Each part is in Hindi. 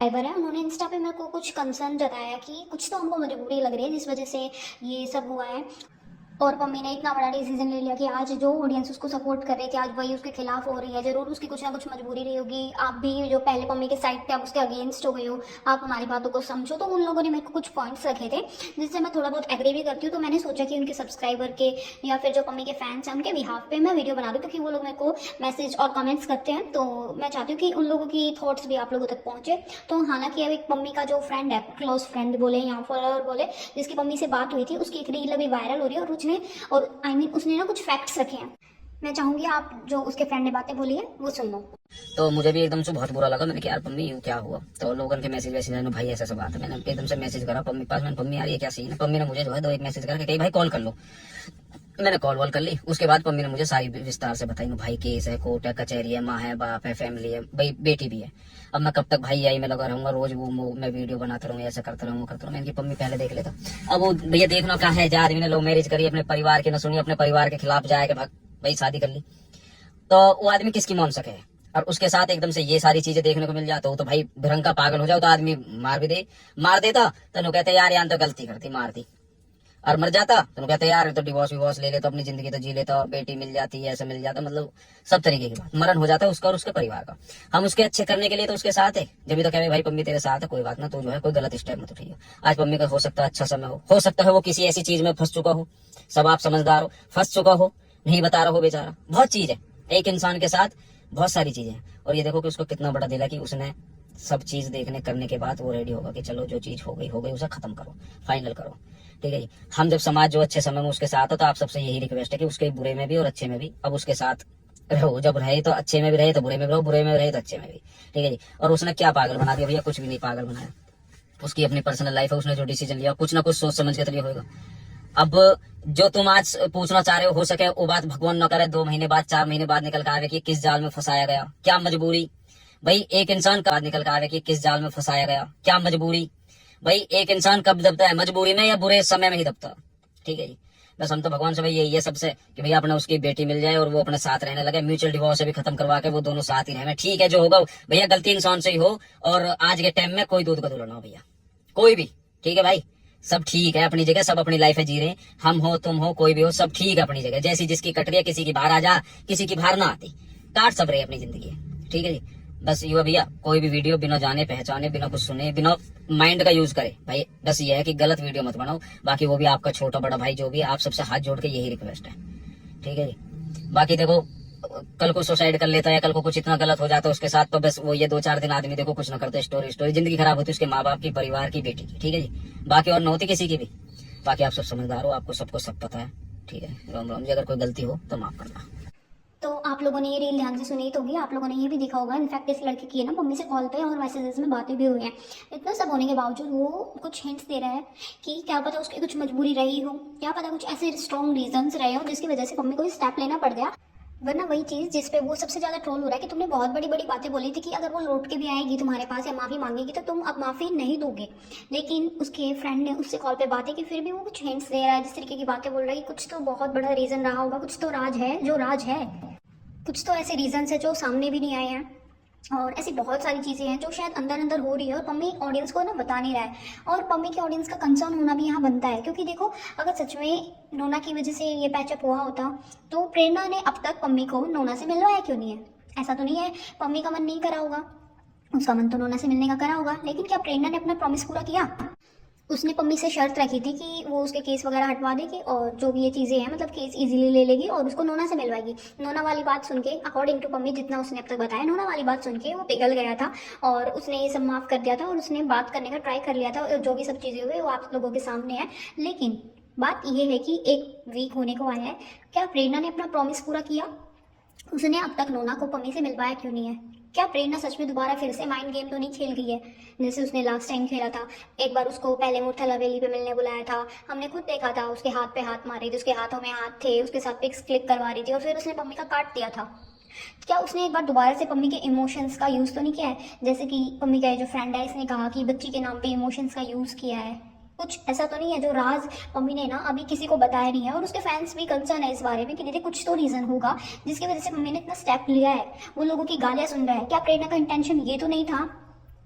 सब्सक्राइबर है, उन्होंने इंस्टा पे मेरे को कुछ कंसर्न जताया कि कुछ तो हमको मजबूरी लग रही है जिस वजह से ये सब हुआ है। और मम्मी ने इतना बड़ा डिसीजन ले लिया कि आज जो ऑडियंस उसको सपोर्ट कर रही थी आज वही उसके खिलाफ हो रही है। जरूर उसकी कुछ ना कुछ मजबूरी रही होगी। आप भी जो पहले मम्मी के साइड थे आप उसके अगेंस्ट हो गए हो, आप हमारी बातों को समझो। तो उन लोगों ने मेरे को कुछ पॉइंट्स रखे थे जिससे मैं थोड़ा बहुत एग्री भी करती हूँ। तो मैंने सोचा कि उनके सब्सक्राइबर के या फिर जो मम्मी के फैंस हैं उनके बिहाफ पे मैं वीडियो बना दूँ, क्योंकि वो लोग मेरे को मैसेज और कमेंट्स करते हैं। तो मैं चाहती हूँ कि उन लोगों की थॉट्स भी आप लोगों तक पहुंचे। तो हालांकि अब एक मम्मी का जो फ्रेंड है, क्लोज फ्रेंड बोले या फॉलोअर बोले, जिसकी मम्मी से बात हुई थी, उसकी एक रील अभी वायरल हो रही है और उसने ना कुछ फैक्ट्स रखे हैं। मैं चाहूंगी आप जो उसके फ्रेंड ने बातें बोली है वो सुन लो। तो मुझे भी एकदम से बहुत बुरा लगा। मैंने कहा यार पम्मी यूँ क्या हुआ। तो लोगों के मैसेज वैसेज आए, भाई ऐसा सब बात है। मैंने एकदम से मैसेज करा पम्मी पास। मैंने पम्मी यार ये क्या सीन है। पम्मी ने मुझे जो है दो एक मैसेज करके कही भाई कॉल कर लो। मैंने कॉल वॉल कर ली। उसके बाद पम्मी ने मुझे सारी विस्तार से बताई। भाई केस है, कोर्ट है, कचहरी है, माँ है, बाप है, फैमिली है, भाई बेटी भी है। अब मैं कब तक भाई आई में लगा रहूंगा, रोज वो मैं वीडियो बनाता रहूँ, ऐसा करता रहूँ, करता रहूँ। मैंने पम्मी पहले देख लेता। अब वो भैया देखना कहाँ है, जा आदमी ने लव मैरिज करी, अपने परिवार की न सुनी, अपने परिवार के खिलाफ जाए भाई शादी कर ली, तो वो आदमी किसकी मान सके। और उसके साथ एकदम से ये सारी चीजें देखने को मिल जाता हो तो भाई भयंकर पागल हो जाओ। तो आदमी मार देता तो कहते यार यार तो गलती करती मार दी। और मर जाता तो कहते यार तो डिवोर्स विवोर्स ले लेता, अपनी जिंदगी तो जी लेता, बेटी मिल जाती है, ऐसा मिल जाता, मतलब सब तरीके की बात। मरण हो जाता है उसका और उसके परिवार का। हम उसके अच्छे करने के लिए तो उसके साथ है। जब भी तो कहे भाई पम्मी तेरे साथ है, कोई बात ना, तो जो है कोई गलत स्टेप मत उठाइए। आज पम्मी का हो सकता है अच्छा समय हो सकता है वो किसी ऐसी चीज में फंस चुका हो। सब आप समझदार हो, फंस चुका हो, नहीं बता रहा हो बेचारा। बहुत चीज है एक इंसान के साथ, बहुत सारी चीजें हैं। और ये देखो कि उसको कितना बड़ा दिल है कि उसने सब चीज देखने करने के बाद वो रेडी होगा कि चलो जो चीज हो गई उसे खत्म करो, फाइनल करो। ठीक है जी। हम जब समाज जो अच्छे समय में उसके साथ हो तो आप सबसे यही रिक्वेस्ट है कि उसके बुरे में भी और अच्छे में भी अब उसके साथ रहो। जब रहे तो अच्छे में भी रहे, तो बुरे में भी रहो, बुरे में रहे तो अच्छे में भी। ठीक है जी। और उसने क्या पागल बना दिया भैया, कुछ भी नहीं पागल बनाया। उसकी अपनी पर्सनल लाइफ है, उसने जो डिसीजन लिया कुछ ना कुछ सोच समझ के तो लिया होगा। अब जो तुम आज पूछना चाह रहे हो सके वो बात भगवान न करे 2 महीने बाद 4 महीने बाद निकल कर आवे कि किस जाल में फंसाया गया, क्या मजबूरी। भाई एक इंसान कब निकल कर आवे कि किस जाल में फंसाया गया, क्या मजबूरी। भाई एक इंसान कब दबता है, मजबूरी में या बुरे समय में ही दबता। ठीक है जी। बस हम तो भगवान से भाई ये सबसे कि भैया अपने उसकी बेटी मिल जाए और वो अपने साथ रहने लगे, म्यूचुअल डिवोर्स भी खत्म करवा के वो दोनों साथ ही रहे। ठीक है जो होगा भैया गलती इंसान से ही हो, और आज के टाइम में कोई दूध का धुला ना हो भैया, कोई भी। ठीक है भाई, सब ठीक है अपनी जगह, सब अपनी लाइफ है जी रहे हैं। हम हो तुम हो कोई भी हो, सब ठीक है अपनी जगह। जैसी जिसकी कट रही है, किसी की बाहर आ जा, किसी की बाहर ना आती, काट सब रहे अपनी जिंदगी। ठीक है जी। बस ये भैया कोई भी वीडियो बिना जाने पहचाने, बिना कुछ सुने, बिना माइंड का यूज करे भाई। बस ये है कि गलत वीडियो मत बनाओ। बाकी वो भी आपका छोटा बड़ा भाई जो भी, आप सबसे हाथ जोड़ के यही रिक्वेस्ट है। ठीक है जी। बाकी देखो कल को सुसाइड कर लेता है, कल को कुछ इतना गलत हो जाता है उसके साथ, तो बस वो ये 2-4 दिन आदमी देखो कुछ ना करते, स्टोरी जिंदगी खराब होती है उसके माँ बाप की, परिवार की, बेटी की। ठीक है जी। बाकी और न होती किसी की भी। बाकी आप सब समझदार हो, आपको सबको सब पता है। ठीक है, राम राम जी। अगर कोई गलती हो तो माफ करना। तो आप लोगों ने ये रील ध्यान से सुनी तो होगी, आप लोगों ने ये भी देखा होगा। इनफैक्ट इस लड़के की है ना मम्मी से कॉल पे और मैसेजेस में बातें भी हुई हैं। इतना सब होने के बावजूद वो कुछ हिंट्स दे रहा है कि क्या पता उसकी कुछ मजबूरी रही हो, क्या पता कुछ ऐसे स्ट्रॉन्ग रीजंस रहे हो जिसकी वजह से मम्मी को स्टेप लेना पड़ गया। वरना वही चीज जिसपे वो सबसे ज्यादा ट्रोल हो रहा है कि तुमने बहुत बड़ी बड़ी बातें बोली थी कि अगर वो लौट के भी आएगी तुम्हारे पास या माफी मांगेगी तो तुम अब माफी नहीं दोगे। लेकिन उसके फ्रेंड ने उससे कॉल पे बातें की, फिर भी वो कुछ हिंट्स दे रहा है, जिस तरीके की बातें बोल रहा है कि कुछ तो बहुत बड़ा रीजन रहा होगा, कुछ तो राज है जो राज है, कुछ तो ऐसे रीजंस है जो सामने भी नहीं आए हैं। और ऐसी बहुत सारी चीज़ें हैं जो शायद अंदर अंदर हो रही है और पम्मी ऑडियंस को ना बता नहीं रहा है। और पम्मी के ऑडियंस का कंसर्न होना भी यहाँ बनता है, क्योंकि देखो अगर सच में नोना की वजह से ये पैचअप हुआ होता तो प्रेरणा ने अब तक पम्मी को नोना से मिलवाया क्यों नहीं है। ऐसा तो नहीं है पम्मी का मन नहीं करा होगा, उसका मन तो नोना से मिलने का करा होगा। लेकिन क्या प्रेरणा ने अपना प्रॉमिस पूरा किया? उसने पम्मी से शर्त रखी थी कि वो उसके केस वगैरह हटवा देगी और जो भी ये चीज़ें हैं मतलब केस इजीली ले लेगी और उसको नोना से मिलवाएगी। नोना वाली बात सुन के अकॉर्डिंग टू पम्मी जितना उसने अब तक बताया, नोना वाली बात सुन के वो पिघल गया था और उसने ये सब माफ़ कर दिया था और उसने बात करने का ट्राई कर लिया था। और जो भी सब चीज़ें हुई वो आप लोगों के सामने है। लेकिन बात ये है कि 1 वीक होने को आया है, क्या प्रेरणा ने अपना प्रॉमिस पूरा किया? उसने अब तक नोना को पम्मी से मिलवाया क्यों नहीं है? क्या प्रेरणा सच में दोबारा फिर से माइंड गेम तो नहीं खेल गई है जैसे उसने लास्ट टाइम खेला था? एक बार उसको पहले मुरथल हवेली पे मिलने बुलाया था, हमने खुद देखा था, उसके हाथ पे हाथ मारे थे, उसके हाथों में हाथ थे, उसके साथ पिक्स क्लिक करवा रही थी और फिर उसने पम्मी का काट दिया था। क्या उसने एक बार दोबारा से पम्मी के इमोशंस का यूज़ तो नहीं किया है? जैसे कि पम्मी का जो फ्रेंड है इसने कहा कि बच्ची के नाम पे इमोशंस का यूज़ किया है। कुछ ऐसा तो नहीं है जो राज मम्मी ने ना अभी किसी को बताया नहीं है और उसके फैंस भी कंसर्न है इस बारे में कि दीदी कुछ तो रीजन होगा जिसकी वजह से मम्मी ने इतना स्टेप लिया है, वो लोगों की गालियां सुन रहा है। क्या प्रेरणा का इंटेंशन ये तो नहीं था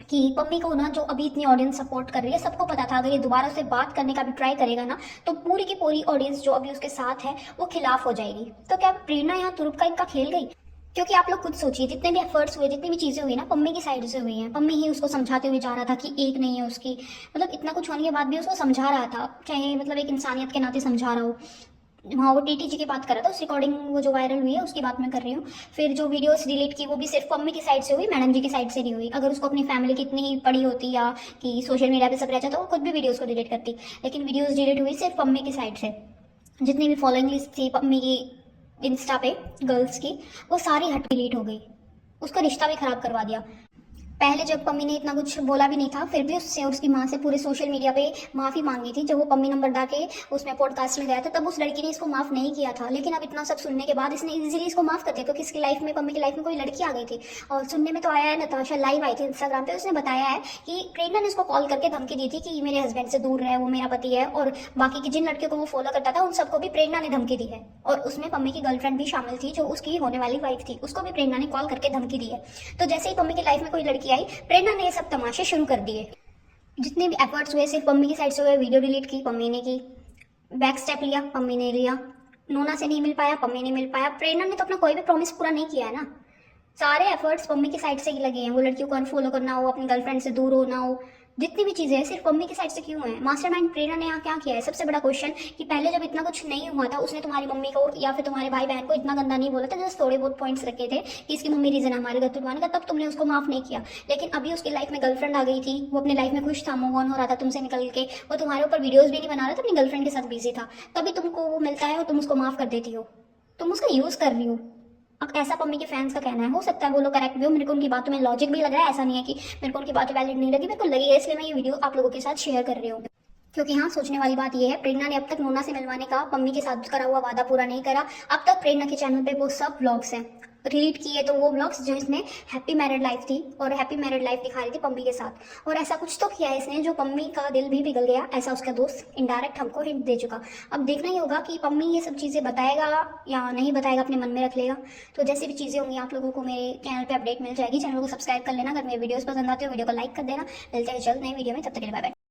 कि पम्मी को ना जो अभी इतनी ऑडियंस सपोर्ट कर रही है, सबको पता था अगर ये दोबारा से बात करने का भी ट्राई करेगा ना तो पूरी की पूरी ऑडियंस जो अभी उसके साथ है वो खिलाफ हो जाएगी। तो क्या प्रेरणा यहाँ तुरुप का इनका खेल गई? क्योंकि आप लोग खुद सोचिए, जितने भी एफर्ट्स हुए, जितनी भी चीजें हुई ना, पम्मी की साइड से हुई हैं। पम्मी ही उसको समझाते हुए जा रहा था कि एक नहीं है उसकी, मतलब इतना कुछ होने के बाद भी उसको समझा रहा था, चाहे मतलब एक इंसानियत के नाते समझा रहा हो। हाँ, वो टीटी जी की बात कर रहा था, उस रिकॉर्डिंग वो जो वायरल हुई है उसकी बात मैं कर रही हूँ। फिर जो वीडियोस डिलीट की वो भी सिर्फ पम्मी की साइड से हुई, मैडम जी की साइड से नहीं हुई। अगर उसको अपनी फैमिली की इतनी ही पड़ी होती या कि सोशल मीडिया पे सब रहता तो वो खुद भी वीडियोस को डिलीट करती, लेकिन वीडियोस डिलीट हुई सिर्फ पम्मी की साइड से। जितनी भी फॉलोइंग लिस्ट थी पम्मी की इंस्टा पे गर्ल्स की, वो सारी हट डिलीट हो गई। उसका रिश्ता भी खराब करवा दिया। पहले जब पम्मी ने इतना कुछ बोला भी नहीं था, फिर भी उससे और उसकी माँ से पूरे सोशल मीडिया पे माफ़ी मांगी थी। जब वो पम्मी नंबर डाके उसमें पॉडकास्ट में गया था तब उस लड़की ने इसको माफ़ नहीं किया था, लेकिन अब इतना सब सुनने के बाद इसने इजीली इसको माफ़ कर दिया, क्योंकि इसकी लाइफ में, पम्मी की लाइफ में कोई लड़की आ गई थी। और सुनने में तो आया है, नताशा लाइव आई थी इंस्टाग्राम पे, उसने बताया है कि प्रेरणा ने उसको कॉल करके धमकी दी थी कि मेरे हस्बैंड से दूर रहे, वो मेरा पति है। और बाकी की जिन लड़कियों को वो फॉलो करता था उन सबको भी प्रेरणा ने धमकी दी है। और उसमें पम्मी की गर्लफ्रेंड भी शामिल थी जो उसकी होने वाली वाइफ थी, उसको भी प्रेरणा ने कॉल करके धमकी दी है। तो जैसे ही पम्मी की लाइफ में कोई लड़की आई, प्रेरणा ने सब तमाशे शुरू कर दिए। जितने भी एफर्ट्स हुए सिर्फ पम्मी की साइड से हुए। वीडियो डिलीट की पम्मी ने की, बैक स्टेप लिया पम्मी ने लिया, नोना से नहीं मिल पाया पम्मी ने मिल पाया। प्रेरणा ने तो अपना कोई भी प्रॉमिस पूरा नहीं किया है ना। सारे एफर्ट्स पम्मी की साइड से ही लगे हैं। वो लड़कियों को अनफॉलो करना हो, अपनी गर्लफ्रेंड से दूर होना हो, जितनी भी चीजें हैं सिर्फ पम्मी की साइड से क्यों है? मास्टरमाइंड प्रेरणा ने यहाँ क्या किया है? सबसे बड़ा क्वेश्चन कि पहले जब इतना कुछ नहीं हुआ था उसने तुम्हारी मम्मी को या फिर तुम्हारे भाई बहन को इतना गंदा नहीं बोला था, जस्ट थोड़े बहुत पॉइंट्स रखे थे कि इसकी मम्मी रीजन है हमारे घर तुड़वाने का, तब तुमने उसको माफ नहीं किया। लेकिन अभी उसकी लाइफ में गर्लफ्रेंड आ गई थी, वो अपनी लाइफ में खुश था, मूव ऑन हो रहा था तुमसे निकल के, वो तुम्हारे ऊपर वीडियोज भी नहीं बना रहा था, अपनी गर्लफ्रेंड के साथ बिजी था, तभी तुमको वो मिलता है और तुम उसको माफ कर देती हो। तुम उसका यूज कर रही हो। अब ऐसा पम्मी के फैंस का कहना है, हो सकता है वो लोग करेक्ट भी हो, मेरे को उनकी बातों में लॉजिक भी लग रहा है। ऐसा नहीं है कि मेरे को उनकी बातें वैलिड नहीं लगी, मेरे को लगी है, इसलिए मैं ये वीडियो आप लोगों के साथ शेयर कर रही हूँ। क्योंकि हाँ, सोचने वाली बात यह है, प्रेरणा ने अब तक नोना से मिलवाने का पम्मी के साथ करा हुआ वादा पूरा नहीं करा। अब तक प्रेरणा के चैनल पे वो सब व्लॉग्स हैं डिलीट किए, तो वो व्लॉग्स जो इसने हैप्पी मैरिड लाइफ थी और हैप्पी मैरिड लाइफ दिखा रही थी पम्मी के साथ, और ऐसा कुछ तो किया है इसने जो पम्मी का दिल भी पिघल गया, ऐसा उसका दोस्त इनडायरेक्ट हमको हिंट दे चुका। अब देखना ही होगा कि पम्मी ये सब चीज़ें बताएगा या नहीं बताएगा, अपने मन में रख लेगा। तो जैसी भी चीज़ें होंगी आप लोगों को मेरे चैनल पर अपडेट मिल जाएगी। चैनल को सब्सक्राइब कर लेना, अगर मेरे वीडियोज़ पसंद आते हो वीडियो को लाइक कर देना। मिलते हैं जल्द नए वीडियो में, तब तक के लिए बाय बाय।